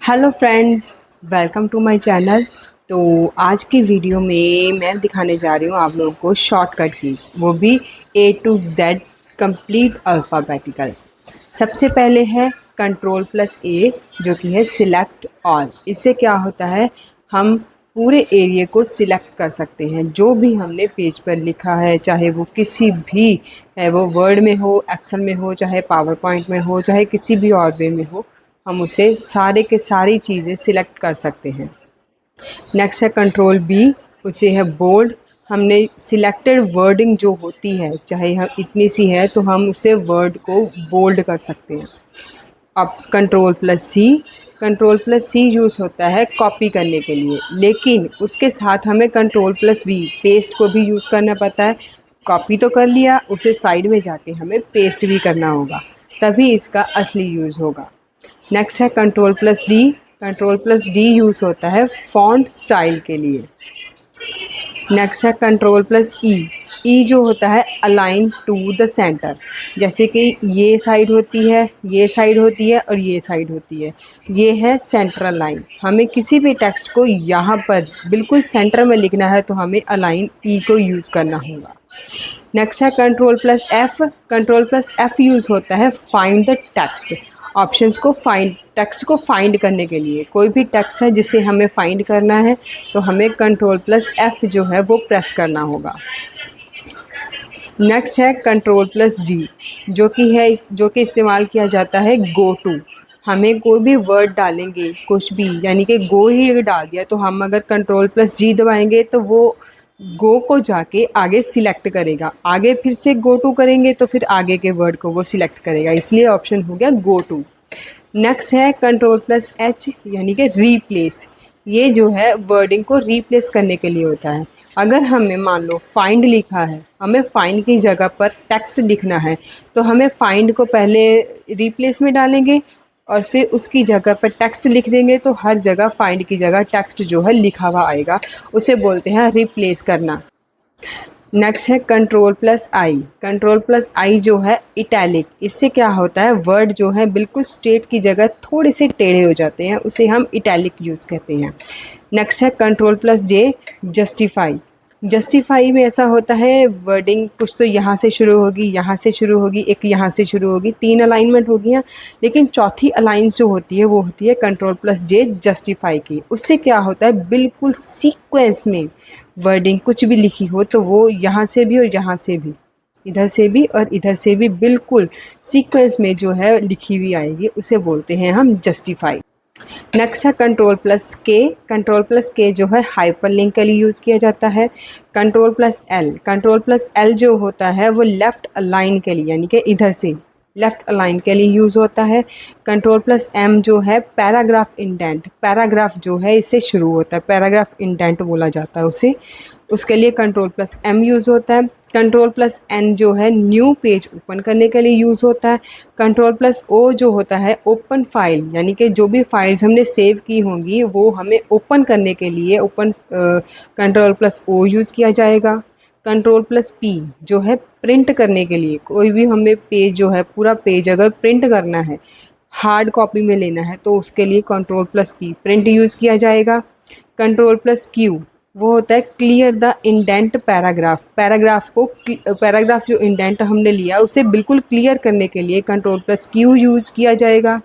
Hello friends, welcome to my channel. तो आज की वीडियो में मैं दिखाने जा रही हूँ आप लोगों को शॉर्टकट कीज़, वो भी A to Z complete alphabetical. सबसे पहले है Ctrl+A जो कि है सिलेक्ट ऑल। इससे क्या होता है, हम पूरे एरिया को सिलेक्ट कर सकते हैं। जो भी हमने पेज पर लिखा है, चाहे वो किसी भी है, वो वर्ड में हो, एक्सेल में हो, चाहे पावर पॉइंट में हो, चाहे किसी भी और वे में हो, हम उसे सारे के सारी चीज़ें सिलेक्ट कर सकते हैं। नेक्स्ट है Ctrl+B, उसे है बोल्ड। हमने सिलेक्टेड वर्डिंग जो होती है, चाहे हम इतनी सी है, तो हम उसे वर्ड को बोल्ड कर सकते हैं। अब Ctrl+C, Ctrl+C यूज़ होता है कॉपी करने के लिए, लेकिन उसके साथ हमें Ctrl+V पेस्ट को भी यूज़ करना पड़ता है। कॉपी तो कर लिया, उसे साइड में जाके हमें पेस्ट भी करना होगा, तभी इसका असली यूज़ होगा। नेक्स्ट है Ctrl+D, Ctrl+D यूज़ होता है फॉन्ट स्टाइल के लिए। नेक्स्ट है Ctrl+E, ई जो होता है अलाइन टू द सेंटर। जैसे कि ये साइड होती है, ये साइड होती है और ये साइड होती है, ये है सेंट्रल लाइन। हमें किसी भी टेक्स्ट को यहाँ पर बिल्कुल सेंटर में लिखना है, तो हमें अलाइन ई को यूज़ करना होगा। नेक्स्ट है Ctrl+F, Ctrl+F यूज़ होता है फाइंड द टेक्स्ट। ऑप्शंस को टेक्स्ट को फाइंड करने के लिए, कोई भी टेक्स्ट है जिसे हमें फाइंड करना है, तो हमें Ctrl+F जो है वो प्रेस करना होगा। नेक्स्ट है Ctrl+G, जो कि इस्तेमाल किया जाता है गो टू। हमें कोई भी वर्ड डालेंगे, कुछ भी, यानी कि गो ही डाल दिया, तो हम अगर Ctrl+G दबाएंगे तो वो गो को जाके आगे सिलेक्ट करेगा। आगे फिर से गो टू करेंगे तो फिर आगे के वर्ड को वो सिलेक्ट करेगा, इसलिए ऑप्शन हो गया गो टू। नेक्स्ट है Ctrl+H, यानी कि रीप्लेस। ये जो है वर्डिंग को रीप्लेस करने के लिए होता है। अगर हमें मान लो फाइंड लिखा है, हमें फाइंड की जगह पर टेक्स्ट लिखना है, तो हमें फाइंड को पहले रीप्लेस में डालेंगे और फिर उसकी जगह पर टेक्स्ट लिख देंगे, तो हर जगह फाइंड की जगह टेक्स्ट जो है लिखा हुआ आएगा। उसे बोलते हैं रिप्लेस करना। नेक्स्ट है Ctrl+I, Ctrl+I जो है इटैलिक। इससे क्या होता है, वर्ड जो है बिल्कुल स्ट्रेट की जगह थोड़े से टेढ़े हो जाते हैं, उसे हम इटैलिक यूज़ कहते हैं। नेक्स्ट है Ctrl+J, जस्टिफाई। जस्टिफाई में ऐसा होता है, वर्डिंग कुछ तो यहाँ से शुरू होगी, यहाँ से शुरू होगी, एक यहाँ से शुरू होगी, 3 अलाइनमेंट होगी हैं, लेकिन चौथी अलाइंस जो होती है वो होती है Ctrl+J जस्टिफाई की। उससे क्या होता है, बिल्कुल सीक्वेंस में वर्डिंग कुछ भी लिखी हो तो वो यहाँ से भी और यहाँ से भी, इधर से भी और इधर से भी, बिल्कुल सीक्वेंस में जो है लिखी हुई आएगी, उसे बोलते हैं हम जस्टिफाई। नेक्स्ट है Ctrl+K, Ctrl+K जो है हाइपरलिंक के लिए यूज़ किया जाता है। Ctrl+L, Ctrl+L जो होता है वो लेफ़्ट अलाइन के लिए, यानी कि इधर से लेफ़्ट अलाइन के लिए यूज़ होता है। Ctrl+M जो है पैराग्राफ इंडेंट, पैराग्राफ जो है इससे शुरू होता है, पैराग्राफ इंडेंट बोला जाता है उसे, उसके लिए Ctrl+M यूज़ होता है। Ctrl+N जो है न्यू पेज ओपन करने के लिए यूज़ होता है। Ctrl+O जो होता है ओपन फाइल, यानी कि जो भी फाइल्स हमने सेव की होंगी वो हमें ओपन करने के लिए Ctrl+O यूज़ किया जाएगा। Ctrl+P जो है प्रिंट करने के लिए, कोई भी हमें पेज जो है पूरा पेज अगर प्रिंट करना है, हार्ड कॉपी में लेना है, तो उसके लिए Ctrl+P प्रिंट यूज़ किया जाएगा। Ctrl+Q वो होता है clear the indent paragraph. Paragraph जो इंडेंट हमने लिया उसे बिल्कुल क्लियर करने के लिए Ctrl+Q यूज़ किया जाएगा।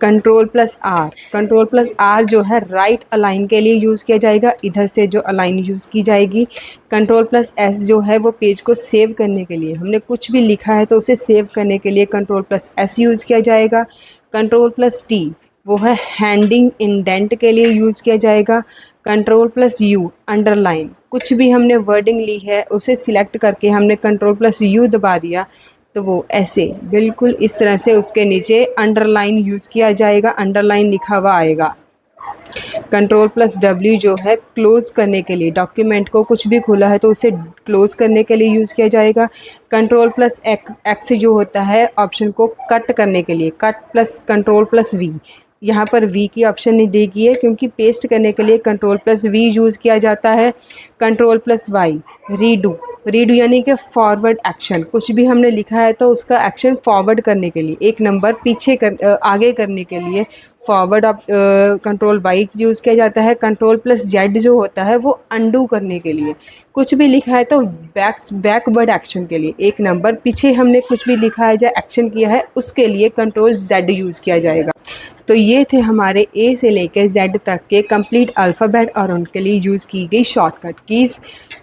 Ctrl+R जो है राइट अलाइन के लिए यूज़ किया जाएगा, इधर से जो अलाइन यूज़ की जाएगी। Ctrl+S जो है वो पेज को सेव करने के लिए, हमने कुछ भी लिखा है तो उसे सेव करने के लिए Ctrl+S यूज़ किया जाएगा। Ctrl+T वो है हैंडिंग इंडेंट के लिए यूज़ किया जाएगा। Ctrl+U अंडरलाइन, कुछ भी हमने वर्डिंग ली है उसे सिलेक्ट करके हमने Ctrl+U दबा दिया, तो वो ऐसे बिल्कुल इस तरह से उसके नीचे अंडरलाइन यूज़ किया जाएगा, अंडरलाइन लिखा हुआ आएगा। Ctrl+W जो है क्लोज़ करने के लिए, डॉक्यूमेंट को कुछ भी खुला है तो उसे क्लोज़ करने के लिए यूज़ किया जाएगा। Ctrl+X जो होता है ऑप्शन को कट करने के लिए, Ctrl+V, यहाँ पर V की ऑप्शन नहीं दी गई है क्योंकि पेस्ट करने के लिए Ctrl+V यूज़ किया जाता है। Ctrl+Y रीडू, रीड यानी कि फॉरवर्ड एक्शन, कुछ भी हमने लिखा है तो उसका एक्शन फॉरवर्ड करने के लिए, एक नंबर पीछे आगे करने के लिए फॉरवर्ड आप कंट्रोल वाई यूज़ किया जाता है। कंट्रोल प्लस जेड जो होता है वो अंडू करने के लिए, कुछ भी लिखा है तो बैकवर्ड एक्शन के लिए, एक नंबर पीछे हमने कुछ भी लिखा है या एक्शन किया है उसके लिए कंट्रोल जेड यूज़ किया जाएगा। तो ये थे हमारे ए से लेकर जेड तक के कंप्लीट अल्फ़ाबेट और उनके लिए यूज़ की गई शॉर्टकट कीज़।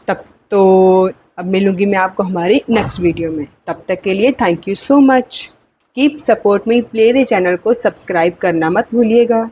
तब तो अब मिलूँगी मैं आपको हमारी नेक्स्ट वीडियो में, तब तक के लिए thank you so much. Keep support me, play रे चैनल को सब्सक्राइब करना मत भूलिएगा।